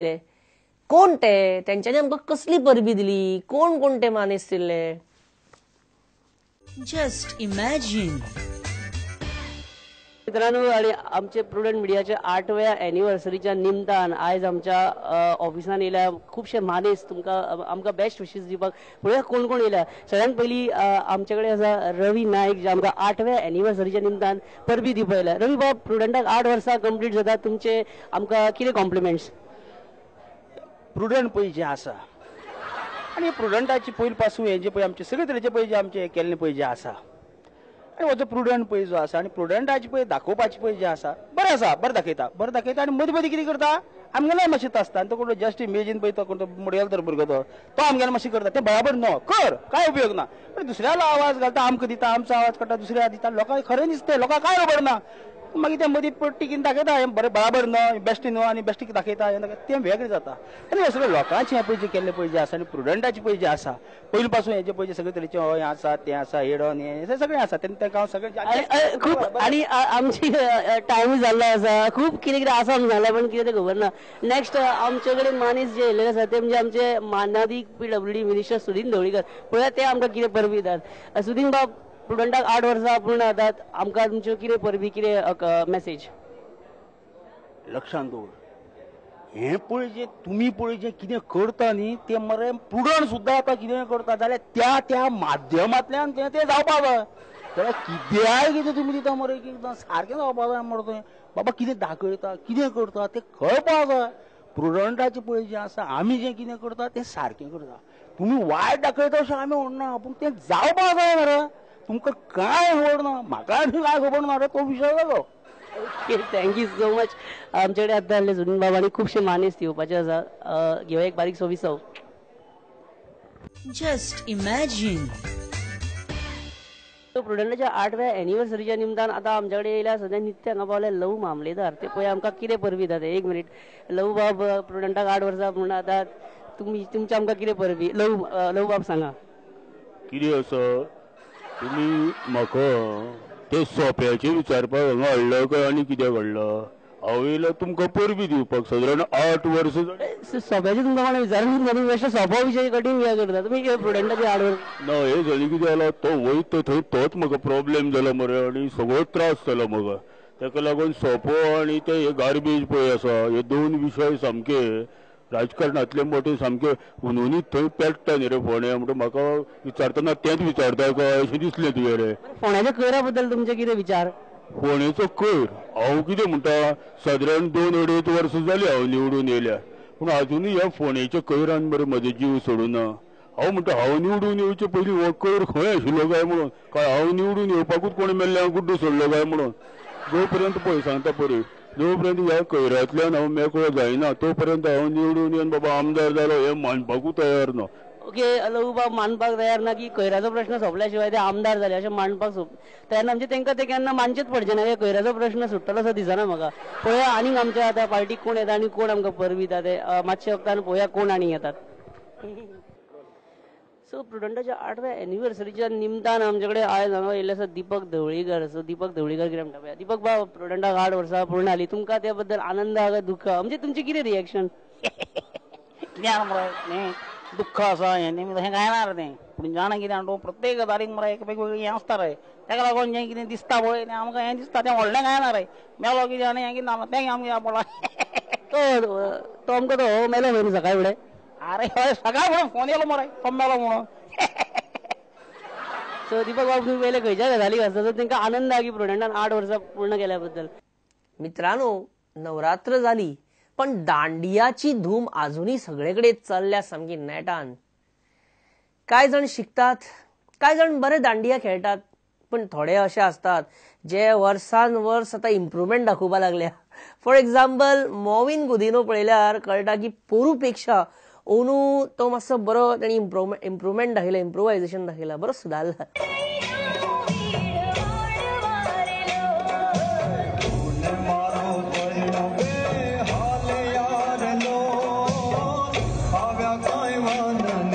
कोण ते त्यांच्यानी आमकां कसली परबी दिली, कोण कोण ते मान आसले. Just imagine. मित्रांनो, आणि आमचे प्रुडंट मिडियाच्या 8व्या एनिव्हर्सरीच्या निमतान आयज आमच्या ऑफिसान येयल्या खुबशे मानेस्त तुमकां आमकां बेस्ट विशीस दिवपाक. पळया कोण कोण येयल्या. सगळ्यांत पयलीं आमचे कडेन आसा रवी नायक, जे आमकां 8व्या एनिव्हर्सरीच्या निमतान परबी दिवपाक येयल्या. रवी बाब, प्रुडंटाक 8 वर्सां कंप्लीट जातात, तुमचे आमकां कितें कॉम्प्लिमेंट्स. प्रुडंट पळय जें आसा आनी प्रुडंटाची पयलीं पासून हें जें पळय आमचे सगळे तरेचे पळय जें आमचें केल्लें पळय जें आसा, आनी हो जो प्रुडंट पळय जो आसा आनी प्रुडंटाची पळय दाखोवपाची पळय जें आसा, बरें दाखयता आनी मदीं मदीं कितें करता, आमगेलें मातशें आसता. आनी तो कोण जस्ट इमेजीन पळय तो कोण मुडयलो तर भुरगो तो आमगेलें मातशें करता. तें बराबर न्हय, कर कांय उपयोग ना. पण दुसऱ्यालो आवाज घालता, आमकां दिता, आमचो आवाज काडटा, दुसऱ्या दिता, लोकांक खरें दिसता, लोकांक कांय खबर ना. मागीर ते मदीं टिकीन दाखयता, हें बरें बराबर न्हय, बेश्टी न्हय, आनी बेश्टी दाखयता, तें वेगळें जाता. आनी हे सगळें लोकांचें हें पळय जें केल्लें पळय जें आसा आनी प्रुडंटाचें पळय जें आसा, पयलीं पासून हें जें पळय सगळे तरेचें हें आसा, तें आसा, हेडोन हें सगळें आसा, तेंकां हांव सगळें खूब. आनी आमची टायम जाल्लो आसा, खूब कितें कितें आसा जालें, पण कितें तें खबर ना. नेक्स्ट आमचे कडेन मानीस जे येयल्ले आसा ते म्हणजे आमचे मानादी PWD मिनिस्टर सुदीन ढवळीकर. पळया ते आमकां कितें परबी दितात. सुदीन बाब, प्रुडंटाक 8 वर्सां पूर्ण जातात, आमकां तुमच्यो कितें परबी, कितें मेसेज. लक्षांत दवर, हें पळय जें तुमी पळय जें कितें करता न्ही, तें मरे प्रुडंट सुद्दां आतां कितें करता जाल्यार त्या माध्यमांतल्यान तें जावपाक जाय. जाल्यार कित्याक कितें तुमी दिता मरे, एकदां सारकें जावपाक जाय मरे. तें बाबा कितें दाखयता, कितें करता तें कळपाक जाय. प्रुडंटाचें पळय जें आसा, आमी जें कितें करता तें सारकें करता. तुमी वायट दाखयता अशें आमी म्हणना, पूण तें जावपाक जाय मरे. तुमकां कांय खबर ना, म्हाकाय कांय खबर ना रे, तो विशय वेगळो. Okay, thank you so much. आमचे कडेन आतां जाल्ले सुदीन बाब आनी खुबशे मानेस्त येवपाचे आसा. घेवया एक बारीक सो विसव. Just imagine. प्रुडंटाच्या 8व्या एनिव्हर्सरीच्या निमतान आतां आमचे कडेन येयल्या सद्या नित्य हांगा पावले लव मामलेदार. ते पळय आमकां कितें परबी दितात. एक मिनीट. लव बाब, प्रुडंटाक 8 वर्सां पूर्ण जातात, तुमचे आमकां कितें परबी. लव बाब सांगा. कितें आसा, तुमी म्हाका ते सोप्याचें विचारपाक हांगा हाडला काय आनी कित्याक हाडला. हांव येयला तुमकां परबी दिवपाक. सादारण 8 वर्सां सोप्याचें तुमकां कोणें विचारून तुमी बेश्टे सोपो विशय कठीण कित्याक करता तुमी. प्रुडंटाचे 8 वर्स ना, हे जालें कितें जाला, तो वयता थंय तोच म्हाका प्रॉब्लेम जाला मरे, आनी सगळो त्रास जाला म्हाका. ताका लागून सोपो आनी ते हे गार्बेज पळय आसा, हे 2 विशय सामके राजकारणांतले मोठे सामके उनुनीत थंय पेट्टा न्ही रे फोंड्या. म्हणटा म्हाका विचारतना तेंच विचारता काय अशें दिसलें तुवें रे. फोंड्याच्या कोयरा बद्दल तुमचे कितें विचार. फोंडेचो कोयर हांव कितें म्हणटा, सादारण 2-2.5 वर्सां जालीं हांव निवडून येयल्या, पूण आजुनूय ह्या फोंडेच्या कोयरान मरे म्हजो जीव सोडूना. हांव म्हणटा हांव निवडून येवचे पयलीं हो कोयर खंय आशिल्लो काय म्हणून, काय हांव निवडून येवपाकूच कोणी मेल्ल्या गुड्डू सोडलो काय म्हणून. जो पर्यंत पळय सांगता पळय, जो पर्यंत ह्या कोयरांतल्यान हांव मेकळो जायना तो पर्यंत हांव निवडून येवन बाबा आमदार जालो हें मानपाकूच तयार ना. ओके, लव बाब मानपाक तयार ना की कोयराचो प्रश्न सोंपल्या शिवाय ते आमदार जाले अशें मानपाक तयार ना. म्हणजे तांकां ते केन्ना मानचेच पडचे ना. कोयराचो प्रश्न सुट्टलो असो दिसना म्हाका. पळया आनीक आमच्या आतां पार्टीक कोण येता आनी कोण आमकां परबी दिता ते मातशे वक्तान पळोवया कोण आनीक येतात. सो प्रुडंटाच्या 8व्या एनिव्हर्सरीच्या निमतान आमचे कडेन आयज हांगा येयल्ले आसा दीपक ढवळीकर. सो दीपक ढवळीकर कितें म्हणटा पळया. दीपक बाब, प्रुडंटाक 8 वर्सां पूर्ण जालीं, तुमकां त्या बद्दल आनंद आहा काय दुख्ख, म्हणजे तुमची कितें रिएक्शन. कित्याक मरे न्ही, दुख्ख आसा हें न्ही तशें कांय ना रे. तें पूण जाणा कितें तूं प्रत्येक गजालीक मरे एक वेगवेगळी हें आसता रे. ताका लागून जें कितें दिसता पळय तें आमकां हें दिसता, तें व्हडलें कांय ना रे. मेलो कितें आनी हें कितें ना तें आमकां या पडला. तो आमकां तो मेलो न्हू सकाळी फुडें. अरे हय, सकाळ फुडें फोन येयलो मरे तो मेलो म्हणून. सो दीपक बाब, तुम्ही पहिले खंयच्या गजालीक आसता सो तांकां आनंद आहा की प्रुडंटान 8 वर्सां पूर्ण केल्या बद्दल. मित्रांनो, नवरात्र जाली पण दांडियाची धूम अजूनही सगळीकडे चल्ल्या सामकी नेटान. काय जण शिकतात, काय जण बरे दांडिया खेळटात, पण थोडे असे असतात जे वर्सान वर्स आता इम्प्रुवमेंट दाखोवपाक लागल्या. फॉर एक्झाम्पल मॉविन गुदिनो पळयल्यार कळटा की पोरूपेक्षा ओनू तो मातसो बरो ताणी इम्प्रुवमेंट दाखयला, इम्प्रोवायझेशन दाखयला, बरो सुदारला.